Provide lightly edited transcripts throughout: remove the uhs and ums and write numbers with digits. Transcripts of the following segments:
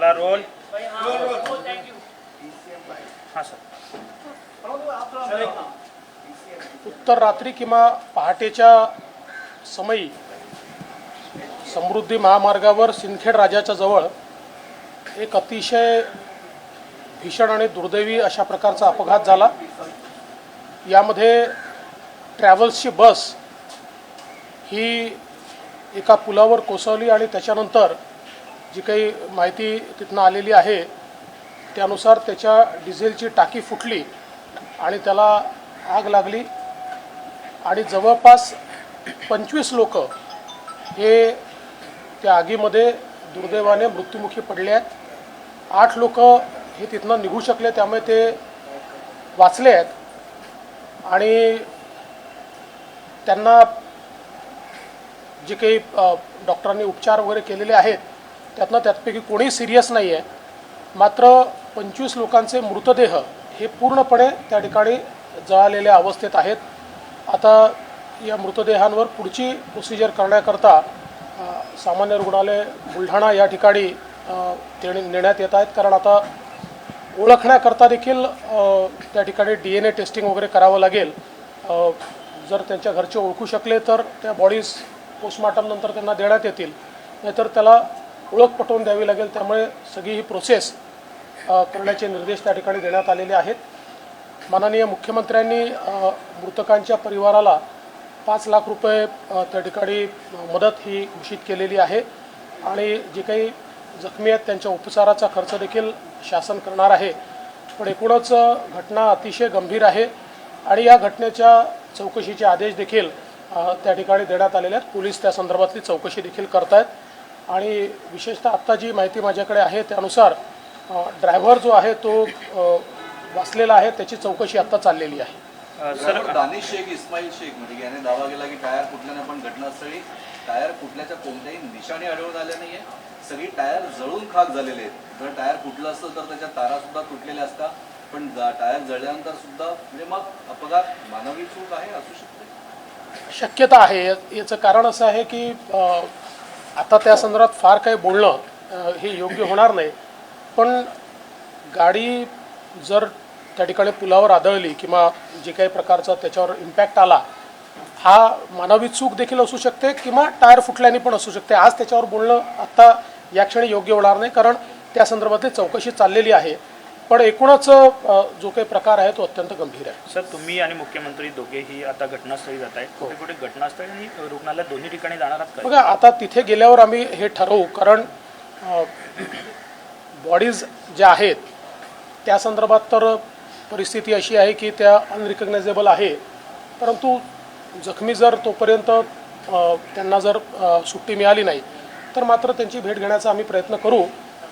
चला रोल। हां सर। उत्तर रात्री किंवा पहाटेच्या समयी समृद्धी महामार्गावर सिंदखेड राजाच्या जवळ एक अतिशय भीषण आणि दुर्दैवी अशा प्रकारचा अपघात झाला। यामध्ये ट्रॅव्हल्सची बस ही एका पुलावर कोसळली आणि त्याच्यानंतर जी काही माहिती तिथनं आलेली आहे त्यानुसार त्याच्या डिझेलची टाकी फुटली आणि त्याला आग लागली आणि जवळपास 25 लोक हे त्या आगीमध्ये दुर्दैवाने मृत्युमुखी पडले आहेत। 8 लोक हे तिथनं निघू शकले, त्यामुळे ते वाचले आहेत आणि त्यांना जे काही डॉक्टरांनी उपचार वगैरे केलेले आहेत त्यापैकी कोणी सिरियस नाही आहे। मात्र 25 लोकांचे मृतदेह हे पूर्णपणे त्या ठिकाणी जळालेल्या अवस्थेत आहेत। आता या मृतदेहांवर पुढची प्रोसिजर करण्याकरता सामान्य रुग्णालय बुलढाणा या ठिकाणी नेण्यात येत आहेत, कारण आता ओळखण्याकरता देखील त्या ठिकाणी DNA टेस्टिंग वगैरे करावं लागेल। जर त्यांच्या घरचे ओळखू शकले तर त्या बॉडीज पोस्टमॉर्टम नंतर त्यांना देण्यात येतील, नाहीतर त्याला ओळख पटवून द्यावी लागेल। त्यामुळे सगळी ही प्रोसेस करण्याचे निर्देश त्या ठिकाणी देण्यात आलेले आहेत। माननीय मुख्यमंत्र्यांनी मृतकांच्या परिवाराला 5 लाख रुपये त्या ठिकाणी मदत ही घोषित केलेली आहे आणि जे काही जखमी आहेत त्यांच्या उपचाराचा खर्च देखील शासन करणार आहे। पण एकूणच घटना अतिशय गंभीर आहे आणि या घटनेच्या चौकशीचे आदेश देखील त्या ठिकाणी देण्यात आलेले आहेत। पोलीस त्या संदर्भातली चौकशी देखील करत आहेत आणि विशेषतः आत्ता जी माहिती माझ्याकडे आहे त्यानुसार ड्रायव्हर जो आहे तो वाचलेला आहे, त्याची चौकशी आत्ता चाललेली आहे। सर, दानिश शेख इस्माईल शेख म्हणजे याने दावा केला की टायर फुटल्याने, पण घटनास्थळी टायर फुटल्याच्या कोणत्याही निशाणी आढळून आल्या नाहीये। सगळी टायर जळून खाक झालेले आहेत। जर टायर फुटलं असतं तर त्याच्या तारा सुद्धा तुटलेल्या असतात, पण टायर जळल्यानंतर सुद्धा म्हणजे मग अपघात मानवी चूक आहे असू शकते। शक्यता आहे। याचं कारण असं आहे की आता त्या संदर्भात फार काही बोलणं हे योग्य होणार नाही, पण गाडी जर त्या ठिकाणी पुलावर आदळली किंवा जे काही प्रकारचा त्याच्यावर इम्पॅक्ट आला, हा मानवी चूक देखील असू शकते किंवा टायर फुटल्याने पण असू शकते। आज त्याच्यावर बोलणं आत्ता या क्षणी योग्य होणार नाही, कारण त्या संदर्भातली चौकशी चाललेली आहे। पण एकूणच जो काही प्रकार आहे तो अत्यंत गंभीर आहे। सर, तुम्ही आणि मुख्यमंत्री दोघेही आता घटनास्थळी जात आहेत, कुठे कुठे घटनास्थळी आणि रुग्णालय दोन्ही ठिकाणी जाणार आहात का? बघा, आता तिथे गेल्यावर आम्ही हे ठरवू, कारण बॉडीज ज्या आहेत त्या संदर्भात तर परिस्थिती अशी आहे की त्या अनरिकग्नायझेबल आहे, परंतु जखमी जर तोपर्यंत त्यांना जर सुट्टी मिळाली नाही तर मात्र त्यांची भेट घेण्याचा आम्ही प्रयत्न करू।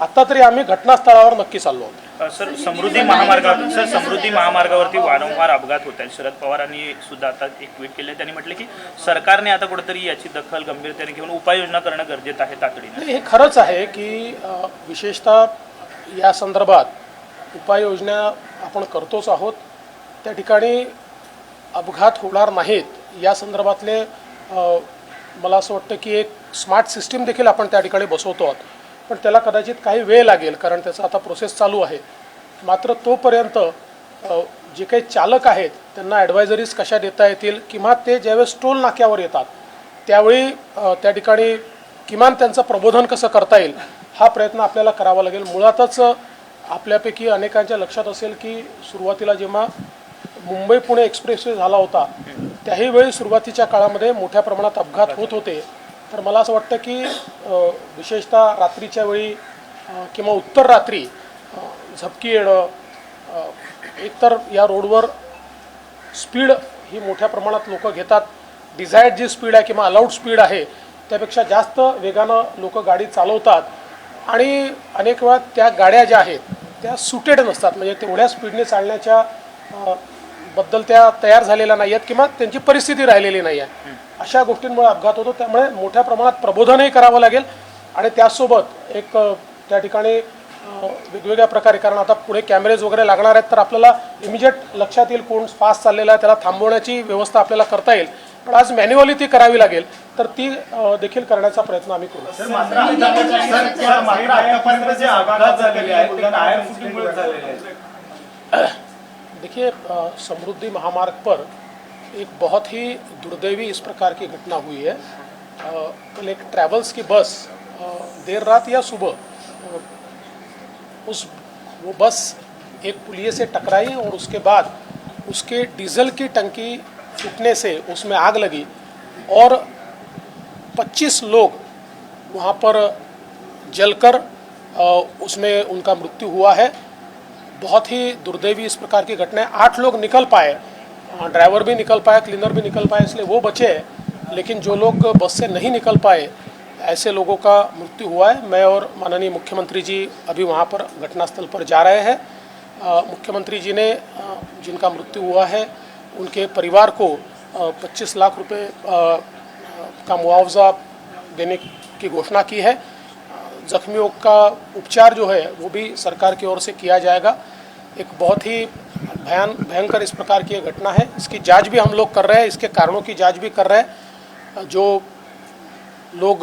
आत्ता तरी आम्ही घटनास्थळावर नक्की चाललो आहोत। सर, समृद्धी महामार्गावरती वारंवार अपघात होत आहेत। शरद पवारांनी सुद्धा आता एक ट्विट केले, त्यांनी म्हटले की सरकारने आता कुठेतरी याची दखल गंभीरतेने घेऊन उपाययोजना करणं गरजेचं आहे तातडीने। हे खरंच आहे की विशेषतः या संदर्भात उपाययोजना आपण करतोच आहोत। त्या ठिकाणी अपघात होणार नाहीत या संदर्भातले मला असं वाटतं की एक स्मार्ट सिस्टीम देखील आपण त्या ठिकाणी बसवतो आहोत, पण त्याला कदाचित काही वेळ लागेल, कारण त्याचा आता प्रोसेस चालू आहे। मात्र तोपर्यंत जे काही चालक आहेत त्यांना ॲडवायझरीज कशा देता येतील किंवा ते ज्यावेळेस टोल नाक्यावर येतात त्यावेळी त्या ठिकाणी किमान त्यांचं प्रबोधन कसं करता येईल हा प्रयत्न आपल्याला करावा लागेल। मुळातच आपल्यापैकी अनेकांच्या लक्षात असेल की सुरुवातीला जेव्हा मुंबई पुणे एक्सप्रेसवे झाला होता त्याही वेळी सुरुवातीच्या काळामध्ये मोठ्या प्रमाणात अपघात होत होते। तर मला असं वाटतं की विशेषतः रात्रीच्या वेळी किंवा उत्तर रात्री झपकी येणं, एकतर या रोडवर स्पीड ही मोठ्या प्रमाणात लोक घेतात, डिझायर्ड जी स्पीड आहे किंवा अलाउड स्पीड आहे त्यापेक्षा जास्त वेगानं लोक गाडी चालवतात आणि अनेक वेळा त्या गाड्या ज्या आहेत त्या सुटेड नसतात, म्हणजे तेवढ्या स्पीडने चालण्याच्या बद्दल त्या तयार झालेल्या नाही आहेत किंवा त्यांची परिस्थिती राहिलेली नाही आहे। अशा गोष्टींमुळे अपघात होतो, त्यामुळे मोठ्या प्रमाणात प्रबोधनही करावं लागेल आणि त्यासोबत एक त्या ठिकाणी वेगवेगळ्या प्रकारे, कारण आता पुढे कॅमेरेज वगैरे लागणार आहेत तर आपल्याला इमिजिएट लक्षात येईल कोण फास्ट चाललेला आहे, त्याला थांबवण्याची व्यवस्था आपल्याला करता येईल। पण आज मॅन्युअली ती करावी लागेल, तर ती देखील करण्याचा प्रयत्न आम्ही करू. मात्र आतापर्यंत जे अपघात झालेले आहेत ते टायर फुटल्यामुळे झालेले आहेत. देखिए समृद्धि महामार्ग पर एक बहुत ही दुर्दैवी इस प्रकार की घटना हुई है. कल एक ट्रैवल्स की बस देर रात या सुबह वो बस एक पुलिये से टकराई और उसके बाद उसके डीजल की टंकी फूटने से उसमें आग लगी और 25 लोग वहाँ पर जलकर उसमें उनका मृत्यु हुआ है. बहुत ही दुर्दैवी इस प्रकार की घटना है. 8 लोग निकल पाए, ड्राइवर भी निकल पाया, क्लीनर भी निकल पाए, इसलिए वो बचे. लेकिन जो लोग बस से नहीं निकल पाए, ऐसे लोगों का मृत्यु हुआ है. मैं और माननीय मुख्यमंत्री जी अभी वहाँ पर घटनास्थल पर जा रहे हैं. मुख्यमंत्री जी ने जिनका मृत्यु हुआ है उनके परिवार को 25 लाख रुपए का मुआवजा देने की घोषणा की है. जख्मियों का उपचार जो है वो भी सरकार की ओर से किया जाएगा. एक बहुत ही भयंकर इस प्रकार की घटना है. इसकी जांच भी हम लोग कर रहे हैं, इसके कारणों की जांच भी कर रहे हैं. जो लोग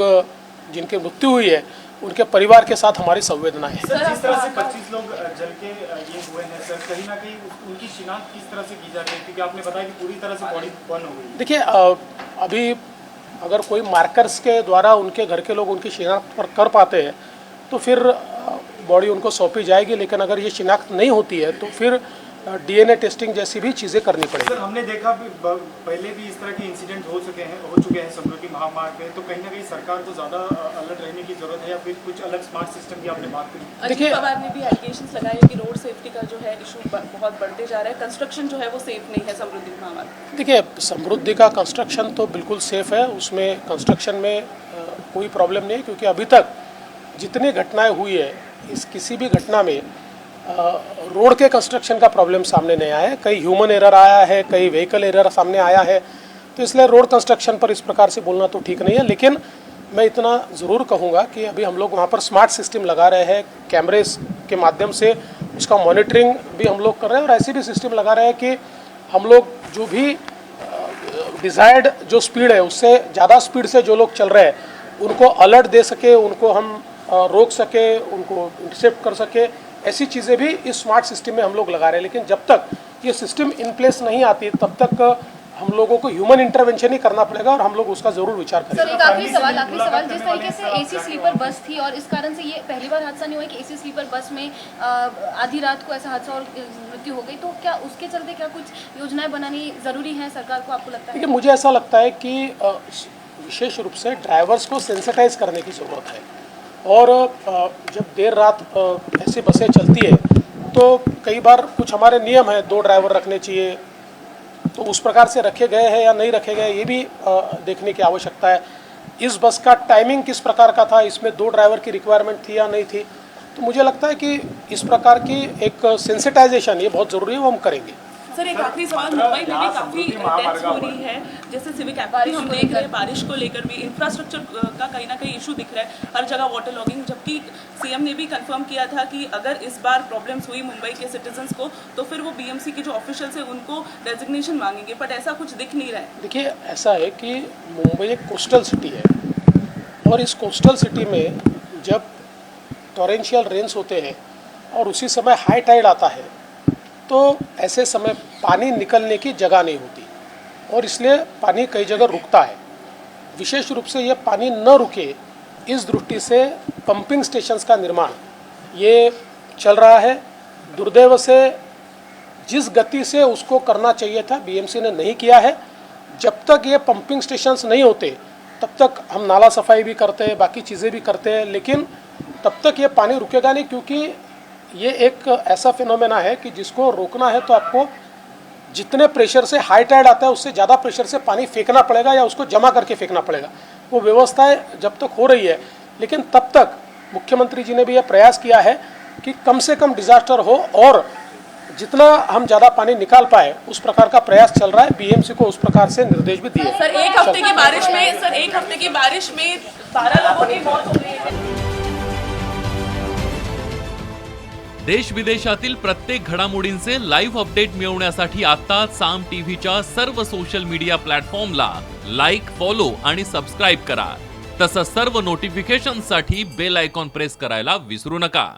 जिनकी मृत्यु हुई है उनके परिवार के साथ हमारी संवेदना है. सर, जिस तरह से 25 लोग जल के ये हुए हैं सर, कहीं ना कहीं उनकी शिनाख्त किस तरह से की जा रही है, क्योंकि आपने बताया कि पूरी तरह से बॉडी बर्न हो गई. देखिए अभी अगर कोई मार्कर्स के द्वारा उनके घर के लोग उनकी शिनाख्त कर पाते हैं तो फिर बॉडी उनको सौंपी जाएगी. लेकिन अगर ये शिनाख्त नहीं होती है तो फिर DNA टेस्टिंग जैसी भी चीज़ें करनी पड़ेगी. सर, हमने देखा पहले भी इस तरह के इंसिडेंट हो चुके हैं समृद्धि महामार्ग पे, तो कहीं ना कहीं सरकार को ज़्यादा अलर्ट रहने की जरूरत है या फिर कुछ अलग स्मार्ट सिस्टम की आपने बात करी. अजित पवार ने भी एलिगेशंस लगाए हैं कि रोड सेफ्टी का जो है इशू बहुत बढ़ते जा रहा है, कंस्ट्रक्शन जो है वो सेफ नहीं है समृद्धि महामार्ग. देखिए समृद्धि का कंस्ट्रक्शन तो बिल्कुल सेफ है, उसमें कंस्ट्रक्शन में कोई प्रॉब्लम नहीं है. क्योंकि अभी तक जितनी घटनाएं हुई है इस किसी भी घटना में रोड के कंस्ट्रक्शन का प्रॉब्लम सामने नहीं आया है. कई ह्यूमन एरर आया है, कई व्हीकल एरर सामने आया है. तो इसलिए रोड कंस्ट्रक्शन पर इस प्रकार से बोलना तो ठीक नहीं है. लेकिन मैं इतना ज़रूर कहूँगा कि अभी हम लोग वहाँ पर स्मार्ट सिस्टम लगा रहे हैं, कैमरेज के माध्यम से उसका मॉनिटरिंग भी हम लोग कर रहे हैं. और ऐसे भी सिस्टम लगा रहे हैं कि हम लोग जो भी डिज़ायर्ड जो स्पीड है उससे ज़्यादा स्पीड से जो लोग चल रहे हैं उनको अलर्ट दे सके, उनको हम रोक सके, उनको इंटरसेप्ट कर सके. ऐसी चीज़ें भी इस स्मार्ट सिस्टम में हम लोग लगा रहे हैं. लेकिन जब तक ये सिस्टम इन प्लेस नहीं आती तब तक हम लोगों को ह्यूमन इंटरवेंशन ही करना पड़ेगा और हम लोग उसका जरूर विचार करेंगे. सर, एक आखिरी सवाल, जिस तरीके से AC स्लीपर बस थी और इस कारण से ये पहली बार हादसा नहीं हुआ कि AC स्लीपर बस में आधी रात को ऐसा हादसा और मृत्यु हो गई, तो क्या उसके चलते क्या कुछ योजनाएं बनानी जरूरी है सरकार को, आपको लगता है? देखिए मुझे ऐसा लगता है कि विशेष रूप से ड्राइवर्स को सेंसिटाइज करने की ज़रूरत है. और जब देर रात ऐसी बसें चलती है तो कई बार कुछ हमारे नियम हैं, 2 ड्राइवर रखने चाहिए, तो उस प्रकार से रखे गए हैं या नहीं रखे गए ये भी देखने की आवश्यकता है. इस बस का टाइमिंग किस प्रकार का था, इसमें 2 ड्राइवर की रिक्वायरमेंट थी या नहीं थी. तो मुझे लगता है कि इस प्रकार की एक सेंसिटाइजेशन ये बहुत ज़रूरी है, वो हम करेंगे. सर, एक आखिरी सवाल, मुंबई में भी काफी डेथ्स हो रही है, जैसे सिविक एक्टिविटी हम देख रहे हैं, बारिश को लेकर भी इंफ्रास्ट्रक्चर का कहीं ना कहीं इशू दिख रहा है, हर जगह वाटर लॉगिंग. जबकि सीएम ने भी कंफर्म किया था कि अगर इस बार प्रॉब्लम्स हुई मुंबई के सिटीजन्स को तो फिर वो बीएमसी के जो ऑफिशियल्स है उनको रेजिग्नेशन मांगेंगे, बट ऐसा कुछ दिख नहीं रहा है. देखिए ऐसा है कि मुंबई एक कोस्टल सिटी है और इस कोस्टल सिटी में जब टॉरेंशियल रेन्स होते हैं और उसी समय हाई टाइड आता है तो ऐसे समय पानी निकलने की जगह नहीं होती और इसलिए पानी कई जगह रुकता है. विशेष रूप से ये पानी न रुके इस दृष्टि से पंपिंग स्टेशंस का निर्माण ये चल रहा है. दुर्दैव से जिस गति से उसको करना चाहिए था बीएमसी ने नहीं किया है. जब तक ये पंपिंग स्टेशंस नहीं होते तब तक हम नाला सफाई भी करते हैं, बाकी चीज़ें भी करते हैं, लेकिन तब तक ये पानी रुकेगा नहीं. क्योंकि ये एक ऐसा फिनोमेना है कि जिसको रोकना है तो आपको जितने प्रेशर से हाई टाइड आता है उससे ज़्यादा प्रेशर से पानी फेंकना पड़ेगा या उसको जमा करके फेंकना पड़ेगा. वो व्यवस्थाएं जब तक हो रही है, लेकिन तब तक मुख्यमंत्री जी ने भी यह प्रयास किया है कि कम से कम डिजास्टर हो और जितना हम ज़्यादा पानी निकाल पाए उस प्रकार का प्रयास चल रहा है. बीएमसी को उस प्रकार से निर्देश भी दिए. सर, एक हफ्ते की बारिश में 12 लोगों की मौत हो गई है. देश विदेशातील प्रत्येक घडामोडींचे लाईव्ह अपडेट मिळवण्यासाठी आता साम टीव्हीच्या सर्व सोशल मीडिया प्लॅटफॉर्मला लाईक, फॉलो आणि सबस्क्राईब करा. तसंच सर्व नोटिफिकेशनसाठी बेल आयकॉन प्रेस करायला विसरू नका.